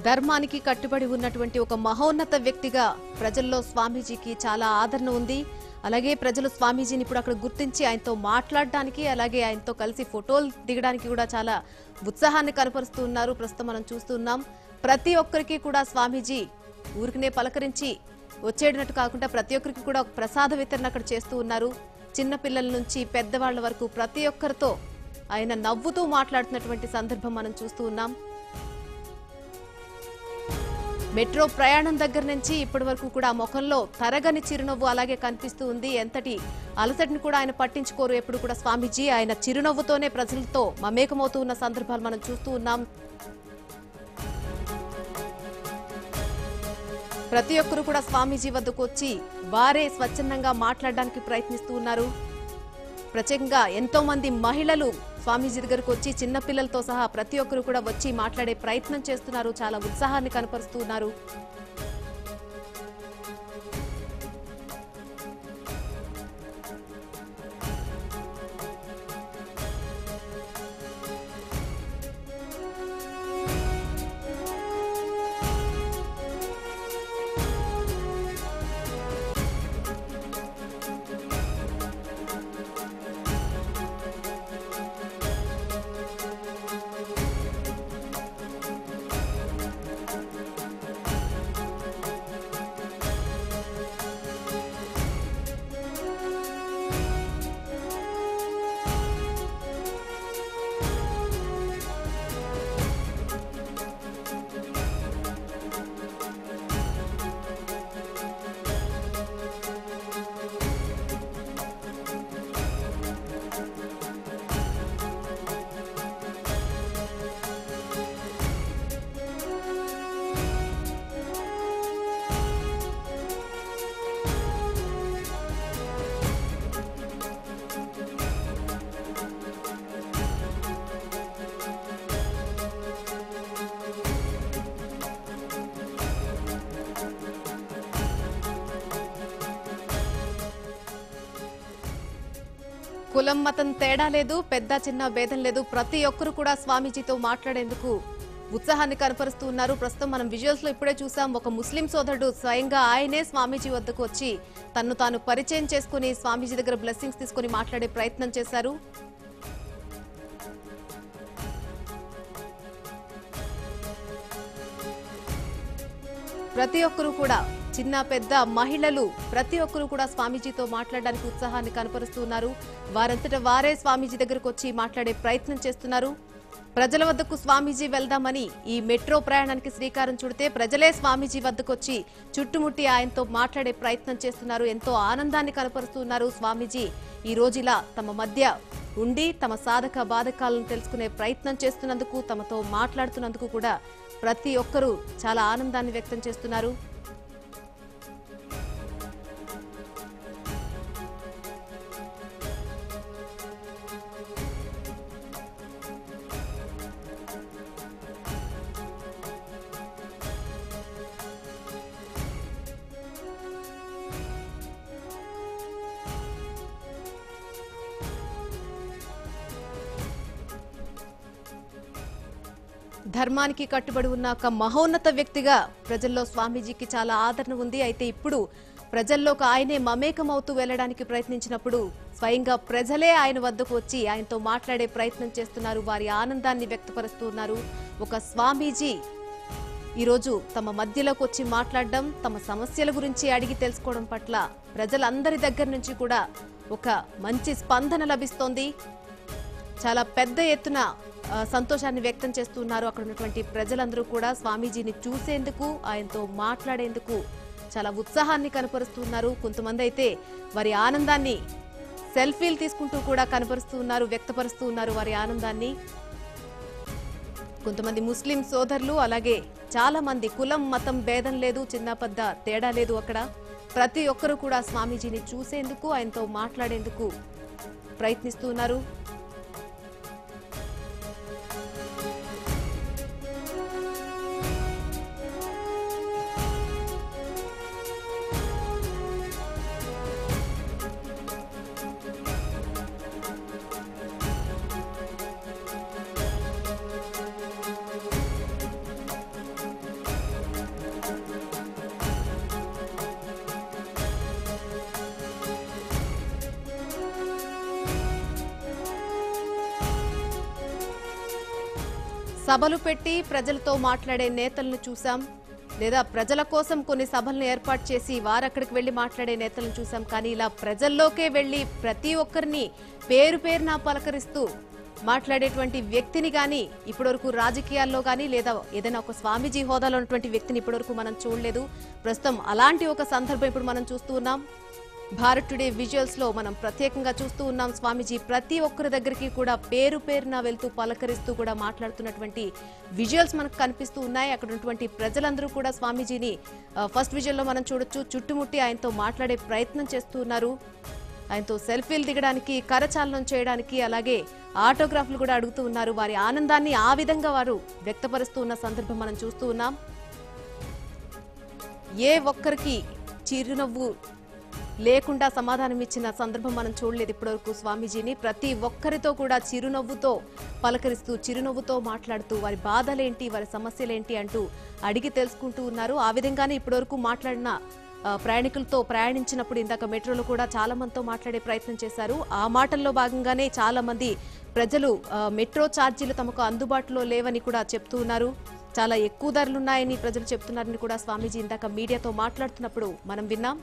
ధర్మానికి కట్టుబడి ఉన్నటువంటి ఒక మహోన్నత వ్యక్తిగా ప్రజల్లో స్వామీజీకి చాలా ఆదరణ ఉంది. అలాగే ప్రజలు స్వామీజీని ఇప్పుడు అక్కడ గుర్తించి ఆయనతో మాట్లాడడానికి అలాగే ఆయనతో కలిసి ఫోటోలు దిగడానికి కూడా చాలా ఉత్సాహాన్ని కనపరుస్తూ ఉన్నారు. ప్రస్తుతం మనం చూస్తున్నాం ప్రతి ఒక్కరికి కూడా స్వామీజీ ఊరికనే పలకరించి వచ్చేటట్టు కాకుండా ప్రతి ఒక్కరికి కూడా ప్రసాద వితరణ అక్కడ చేస్తూ ఉన్నారు. చిన్న పిల్లల నుంచి పెద్దవాళ్ల వరకు ప్రతి ఒక్కరితో ఆయన నవ్వుతూ మాట్లాడుతున్నటువంటి సందర్భం మనం చూస్తూ ఉన్నాం. మెట్రో ప్రయాణం దగ్గర నుంచి ఇప్పటి వరకు కూడా ముఖంలో తరగని చిరునవ్వు అలాగే కనిపిస్తూ ఉంది. ఎంతటి అలసటని కూడా ఆయన పట్టించుకోరు. ఎప్పుడు కూడా స్వామీజీ ఆయన చిరునవ్వుతోనే ప్రజలతో మమేకమవుతూ ఉన్న సందర్భాలు మనం చూస్తూ ఉన్నాం. ప్రతి ఒక్కరు కూడా స్వామీజీ వద్దకు వచ్చి వారే స్వచ్ఛందంగా మాట్లాడడానికి ప్రయత్నిస్తూ ఉన్నారు. ప్రత్యేకంగా ఎంతో మంది మహిళలు స్వామీజీ దగ్గరకు వచ్చి చిన్న పిల్లలతో సహా ప్రతి ఒక్కరు కూడా వచ్చి మాట్లాడే ప్రయత్నం చేస్తున్నారు. చాలా ఉత్సాహాన్ని కనపరుస్తూ ఉన్నారు. కులం మతం తేడా లేదు, పెద్ద చిన్న భేదం లేదు. ప్రతి ఒక్కరు కూడా స్వామీజీతో మాట్లాడేందుకు ఉత్సాహాన్ని కనపరుస్తూ ఉన్నారు. ప్రస్తుతం మనం విజువల్స్ లో ఇప్పుడే చూసాం. ఒక ముస్లిం సోదరుడు స్వయంగా ఆయనే స్వామీజీ వద్దకు వచ్చి తన్ను తాను పరిచయం చేసుకుని స్వామీజీ దగ్గర బ్లెస్సింగ్స్ తీసుకుని మాట్లాడే ప్రయత్నం చేశారు. ప్రతి ఒక్కరు కూడా చిన్న పెద్ద మహిళలు ప్రతి ఒక్కరు కూడా స్వామీజీతో మాట్లాడడానికి ఉత్సాహాన్ని కనపరుస్తూ ఉన్నారు. వారంతట వారే స్వామీజీ దగ్గరకు వచ్చి మాట్లాడే ప్రయత్నం చేస్తున్నారు. ప్రజల వద్దకు స్వామీజీ వెళ్దామని ఈ మెట్రో ప్రయాణానికి శ్రీకారం చుడితే ప్రజలే స్వామీజీ వద్దకు వచ్చి చుట్టుముట్టి ఆయనతో మాట్లాడే ప్రయత్నం చేస్తున్నారు. ఎంతో ఆనందాన్ని కనపరుస్తున్నారు. స్వామీజీ ఈ రోజు ఇలా తమ మధ్య ఉండి తమ సాధక బాధకాలను తెలుసుకునే ప్రయత్నం చేస్తున్నందుకు, తమతో మాట్లాడుతున్నందుకు కూడా ప్రతి ఒక్కరూ చాలా ఆనందాన్ని వ్యక్తం చేస్తున్నారు. ధర్మానికి కట్టుబడి ఉన్న ఒక మహోన్నత వ్యక్తిగా ప్రజల్లో స్వామీజీకి చాలా ఆదరణ ఉంది. అయితే ఇప్పుడు ప్రజల్లోకి ఆయనే మమేకమవుతూ వెళ్లడానికి ప్రయత్నించినప్పుడు స్వయంగా ప్రజలే ఆయన వద్దకు వచ్చి ఆయనతో మాట్లాడే ప్రయత్నం చేస్తున్నారు. వారి ఆనందాన్ని వ్యక్తపరుస్తున్నారు. ఒక స్వామీజీ ఈరోజు తమ మధ్యలోకి వచ్చి మాట్లాడడం, తమ సమస్యల గురించి అడిగి తెలుసుకోవడం పట్ల ప్రజలందరి దగ్గర నుంచి కూడా ఒక మంచి స్పందన లభిస్తోంది. చాలా పెద్ద ఎత్తున సంతోషాన్ని వ్యక్తం చేస్తున్నారు. అక్కడ ఉన్నటువంటి ప్రజలందరూ కూడా స్వామీజీని చూసేందుకు, ఆయనతో మాట్లాడేందుకు చాలా ఉత్సాహాన్ని కనపరుస్తున్నారు. కొంతమంది అయితే వారి ఆనందాన్ని సెల్ఫీలు తీసుకుంటూ కూడా కనపరుస్తూ ఉన్నారు, వ్యక్తపరుస్తూ ఉన్నారు వారి ఆనందాన్ని. కొంతమంది ముస్లిం సోదరులు అలాగే చాలా మంది కులం మతం భేదం లేదు, చిన్న పెద్ద తేడా లేదు. అక్కడ ప్రతి ఒక్కరూ కూడా స్వామీజీని చూసేందుకు, ఆయనతో మాట్లాడేందుకు ప్రయత్నిస్తూ ఉన్నారు. సభలు పెట్టి ప్రజలతో మాట్లాడే నేతలను చూసాం, లేదా ప్రజల కోసం కొన్ని సభలను ఏర్పాటు చేసి వారక్కడికి వెళ్లి మాట్లాడే నేతలను చూసాం. కానీ ఇలా ప్రజల్లోకే వెళ్లి ప్రతి ఒక్కరిని పేరు పేరున పలకరిస్తూ మాట్లాడేటువంటి వ్యక్తిని గాని ఇప్పటివరకు రాజకీయాల్లో గాని లేదా ఏదైనా ఒక స్వామీజీ హోదాలో ఉన్నటువంటి వ్యక్తిని ఇప్పటివరకు మనం చూడలేదు. ప్రస్తుతం అలాంటి ఒక సందర్భం ఇప్పుడు మనం చూస్తూ ఉన్నాం. భారత్ టుడే విజువల్స్ లో మనం ప్రత్యేకంగా చూస్తూ ఉన్నాం. స్వామీజీ ప్రతి ఒక్కరి దగ్గరికి కూడా పేరు పేరున వెళ్తూ పలకరిస్తూ కూడా మాట్లాడుతున్నటువంటి విజువల్స్ మనకు కనిపిస్తూ ఉన్నాయి. అక్కడ ఉన్నటువంటి ప్రజలందరూ కూడా స్వామీజీని ఫస్ట్ విజువల్ లో మనం చూడొచ్చు, చుట్టుముట్టి ఆయనతో మాట్లాడే ప్రయత్నం చేస్తూ ఉన్నారు. ఆయనతో సెల్ఫీలు దిగడానికి, కరచాలనం చేయడానికి, అలాగే ఆటోగ్రాఫ్లు కూడా అడుగుతూ ఉన్నారు. వారి ఆనందాన్ని ఆ విధంగా వారు వ్యక్తపరుస్తూ ఉన్న సందర్భం మనం చూస్తూ ఉన్నాం. ఏ ఒక్కరికి చిరునవ్వు లేకుండా సమాధానం ఇచ్చిన సందర్భం మనం చూడలేదు ఇప్పటివరకు స్వామీజీని. ప్రతి ఒక్కరితో కూడా చిరునవ్వుతో పలకరిస్తూ, చిరునవ్వుతో మాట్లాడుతూ వారి బాధలేంటి, వారి సమస్యలేంటి అంటూ అడిగి తెలుసుకుంటూ ఉన్నారు. ఆ విధంగానే ఇప్పటివరకు మాట్లాడిన ప్రయాణికులతో ప్రయాణించినప్పుడు ఇందాక మెట్రోలో కూడా చాలా మందితో మాట్లాడే ప్రయత్నం చేశారు. ఆ మాటల్లో భాగంగానే చాలా మంది ప్రజలు మెట్రో ఛార్జీలు తమకు అందుబాటులో లేవని కూడా చెప్తూ ఉన్నారు. చాలా ఎక్కువ ధరలున్నాయని ప్రజలు చెప్తున్నారని కూడా స్వామీజీ ఇందాక మీడియాతో మాట్లాడుతున్నప్పుడు మనం విన్నాం.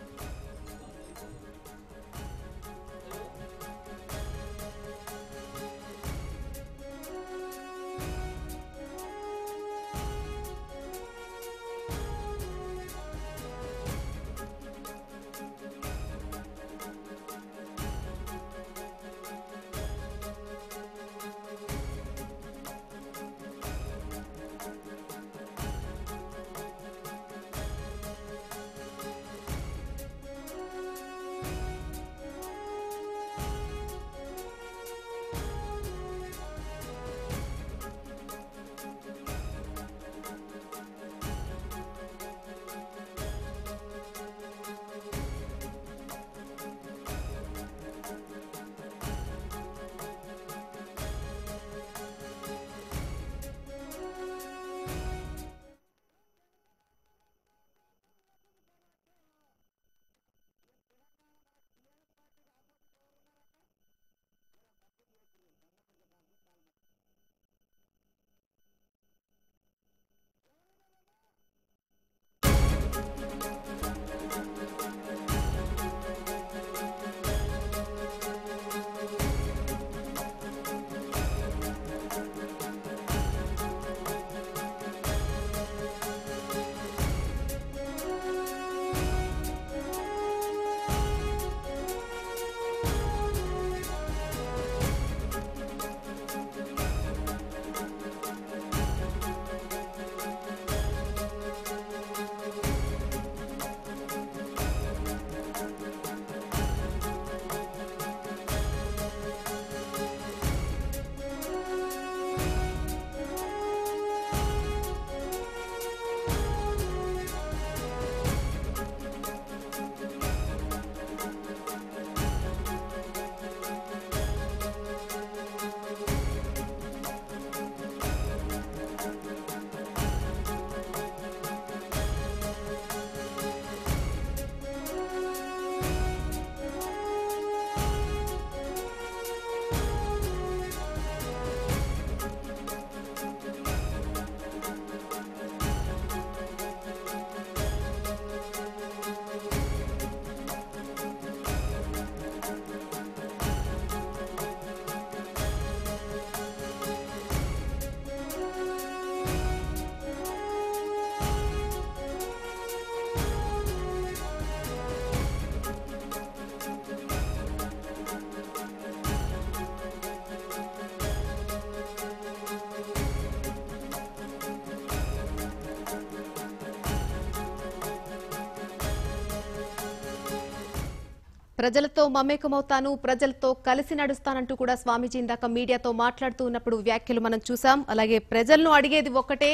ప్రజలతో మమేకమవుతాను, ప్రజలతో కలిసి నడుస్తానంటూ కూడా స్వామీజీ ఇందాక మీడియాతో మాట్లాడుతూ ఉన్నప్పుడు వ్యాఖ్యలు మనం చూసాం. అలాగే ప్రజలను అడిగేది ఒక్కటే,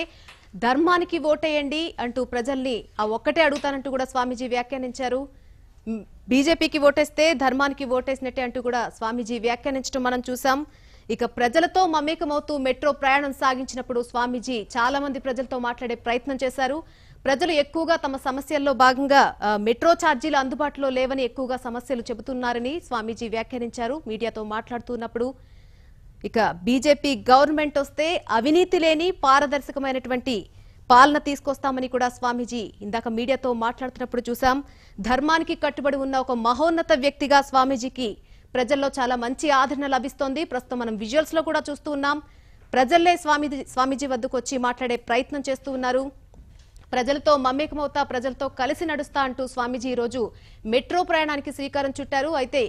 ధర్మానికి ఓటేయండి అంటూ ప్రజల్ని ఆ ఒక్కటే అడుగుతానంటూ కూడా స్వామీజీ వ్యాఖ్యానించారు. బీజేపీకి ఓటేస్తే ధర్మానికి ఓటేసినట్టే అంటూ కూడా స్వామీజీ వ్యాఖ్యానించడం మనం చూసాం. ఇక ప్రజలతో మమేకమవుతూ మెట్రో ప్రయాణం సాగించినప్పుడు స్వామీజీ చాలా మంది ప్రజలతో మాట్లాడే ప్రయత్నం చేశారు. ప్రజలు ఎక్కువగా తమ సమస్యల్లో భాగంగా మెట్రో ఛార్జీలు అందుబాటులో లేవని ఎక్కువగా సమస్యలు చెబుతున్నారని స్వామీజీ వ్యాఖ్యానించారు. మీడియాతో మాట్లాడుతున్నప్పుడు ఇక బీజేపీ గవర్నమెంట్ వస్తే అవినీతి లేని పారదర్శకమైనటువంటి పాలన తీసుకొస్తామని కూడా స్వామీజీ ఇందాక మీడియాతో మాట్లాడుతున్నప్పుడు చూసాం. ధర్మానికి కట్టుబడి ఉన్న ఒక మహోన్నత వ్యక్తిగా స్వామీజీకి ప్రజల్లో చాలా మంచి ఆదరణ లభిస్తోంది. ప్రస్తుతం మనం విజువల్స్ లో కూడా చూస్తూ ఉన్నాం. ప్రజల్లే స్వామీజీ వద్దకు వచ్చి మాట్లాడే ప్రయత్నం చేస్తూ ఉన్నారు. ప్రజలతో మమేకమవుతా, ప్రజలతో కలిసి నడుస్తా అంటూ స్వామీజీ ఈ రోజు మెట్రో ప్రయాణానికి శ్రీకారం చుట్టారు. అయితే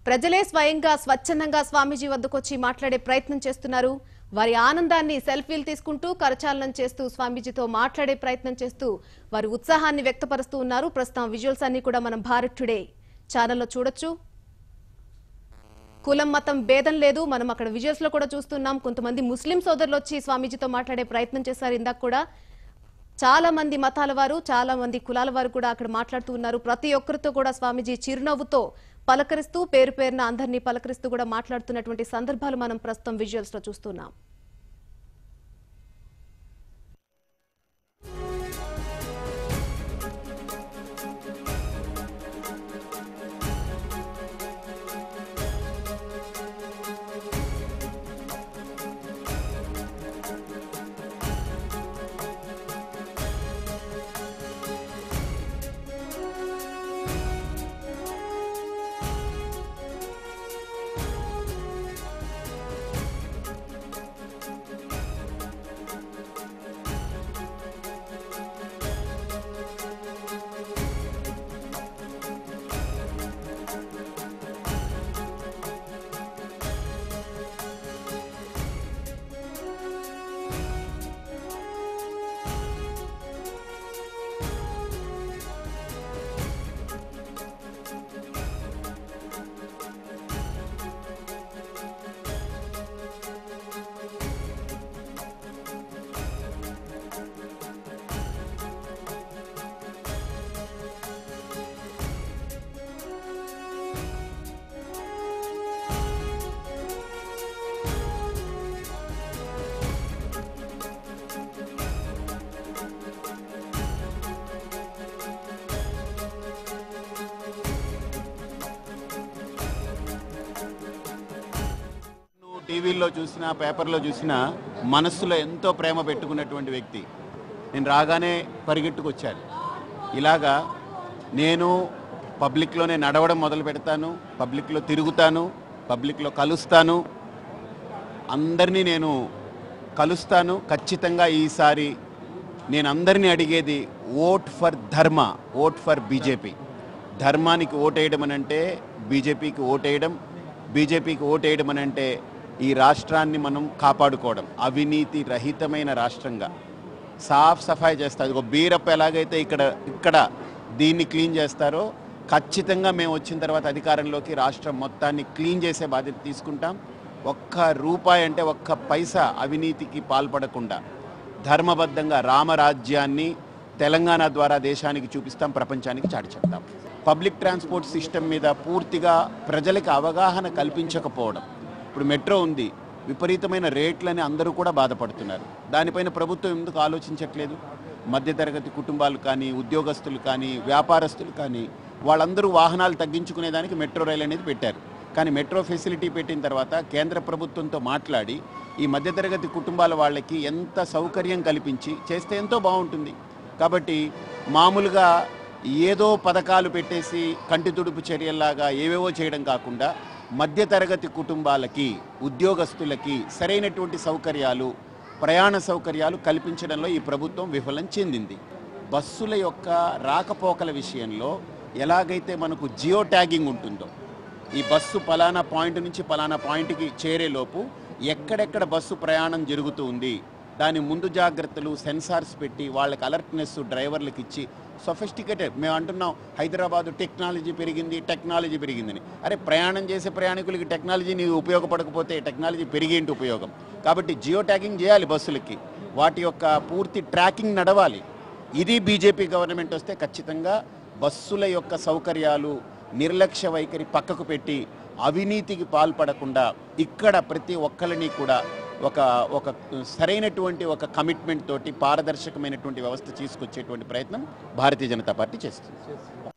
ప్రజలే స్వయంగా స్వచ్ఛందంగా స్వామీజీ వద్దకు వచ్చి మాట్లాడే ప్రయత్నం చేస్తున్నారు. వారి ఆనందాన్ని సెల్ఫీలు తీసుకుంటూ కరచాలనం చేస్తూ స్వామీజీతో మాట్లాడే ప్రయత్నం చేస్తూ వారి ఉత్సాహాన్ని వ్యక్తపరుస్తూ ఉన్నారు. ప్రస్తుతం విజువల్స్ అన్ని కూడా మనం భారత్ టుడే ఛానల్లో చూడొచ్చు. కులం మతం భేదం లేదు. మనం అక్కడ విజువల్స్ లో కూడా చూస్తున్నాం. కొంతమంది ముస్లిం సోదరులు వచ్చి స్వామీజీతో మాట్లాడే ప్రయత్నం చేశారు. ఇందాక కూడా చాలా మంది మతాల వారు, చాలా మంది కులాల వారు కూడా అక్కడ మాట్లాడుతూ ఉన్నారు. ప్రతి ఒక్కరితో కూడా స్వామీజీ చిరునవ్వుతో పలకరిస్తూ పేరు పేరున అందరినీ పలకరిస్తూ కూడా మాట్లాడుతున్నటువంటి సందర్భాలు మనం ప్రస్తుతం విజువల్స్ లో చూస్తున్నాం. టీవీలో చూసినా, పేపర్లో చూసినా మనస్సులో ఎంతో ప్రేమ పెట్టుకున్నటువంటి వ్యక్తి. నేను రాగానే పరిగెట్టుకొచ్చాను. ఇలాగా నేను పబ్లిక్లోనే నడవడం మొదలు పెడతాను, పబ్లిక్లో తిరుగుతాను, పబ్లిక్లో కలుస్తాను, అందరినీ నేను కలుస్తాను. ఖచ్చితంగా ఈసారి నేను అందరినీ అడిగేది ఓట్ ఫర్ ధర్మ, ఓట్ ఫర్ బీజేపీ. ధర్మానికి ఓటేయడం అనంటే బీజేపీకి ఓటేయడం, బీజేపీకి ఓటేయడం అనంటే ఈ రాష్ట్రాన్ని మనం కాపాడుకోవడం, అవినీతి రహితమైన రాష్ట్రంగా సాఫ్ సఫాయి చేస్తారు. ఒక బీరప్ప ఎలాగైతే ఇక్కడ దీన్ని క్లీన్ చేస్తారో, ఖచ్చితంగా మేము వచ్చిన తర్వాత అధికారంలోకి రాష్ట్రం మొత్తాన్ని క్లీన్ చేసే బాధ్యత తీసుకుంటాం. ఒక్క రూపాయి అంటే ఒక్క పైసా అవినీతికి పాల్పడకుండా ధర్మబద్ధంగా రామరాజ్యాన్ని తెలంగాణ ద్వారా దేశానికి చూపిస్తాం, ప్రపంచానికి చాటి చెప్తాం. పబ్లిక్ ట్రాన్స్పోర్ట్ సిస్టమ్ మీద పూర్తిగా ప్రజలకు అవగాహన కల్పించకపోవడం. ఇప్పుడు మెట్రో ఉంది, విపరీతమైన రేట్లని అందరూ కూడా బాధపడుతున్నారు. దానిపైన ప్రభుత్వం ఎందుకు ఆలోచించట్లేదు? మధ్యతరగతి కుటుంబాలు కానీ, ఉద్యోగస్తులు కానీ, వ్యాపారస్తులు కానీ వాళ్ళందరూ వాహనాలు తగ్గించుకునేదానికి మెట్రో రైలు అనేది పెట్టారు. కానీ మెట్రో ఫెసిలిటీ పెట్టిన తర్వాత కేంద్ర ప్రభుత్వంతో మాట్లాడి ఈ మధ్యతరగతి కుటుంబాల వాళ్ళకి ఎంత సౌకర్యం కల్పించి చేస్తే ఎంతో బాగుంటుంది. కాబట్టి మామూలుగా ఏదో పథకాలు పెట్టేసి కంటి తుడుపు చర్యల్లాగా ఏవేవో చేయడం కాకుండా మధ్యతరగతి కుటుంబాలకి, ఉద్యోగస్తులకి సరైనటువంటి సౌకర్యాలు, ప్రయాణ సౌకర్యాలు కల్పించడంలో ఈ ప్రభుత్వం విఫలం చెందింది. బస్సుల యొక్క రాకపోకల విషయంలో ఎలాగైతే మనకు జియో ట్యాగింగ్ ఉంటుందో, ఈ బస్సు పలానా పాయింట్ నుంచి పలానా పాయింట్కి చేరేలోపు ఎక్కడెక్కడ బస్సు ప్రయాణం జరుగుతూ ఉంది, దాని ముందు జాగ్రత్తలు సెన్సార్స్ పెట్టి వాళ్ళకి అలర్ట్నెస్ డ్రైవర్లకు ఇచ్చి సొఫిస్టికేటెడ్. మేము అంటున్నాం హైదరాబాదు టెక్నాలజీ పెరిగిందని. అరే, ప్రయాణం చేసే ప్రయాణికులకి టెక్నాలజీని ఉపయోగపడకపోతే టెక్నాలజీ పెరిగేంటి ఉపయోగం? కాబట్టి జియో ట్యాగింగ్ చేయాలి బస్సులకి, వాటి యొక్క పూర్తి ట్రాకింగ్ నడవాలి. ఇది బీజేపీ గవర్నమెంట్ వస్తే ఖచ్చితంగా బస్సుల యొక్క సౌకర్యాలు, నిర్లక్ష్య వైఖరి పక్కకు పెట్టి అవినీతికి పాల్పడకుండా ఇక్కడ ప్రతి ఒక్కరిని కూడా ఒక సరైనటువంటి ఒక కమిట్మెంట్ తోటి పారదర్శకమైనటువంటి వ్యవస్థ తీసుకొచ్చేటువంటి ప్రయత్నం భారతీయ జనతా పార్టీ చేస్తుంది.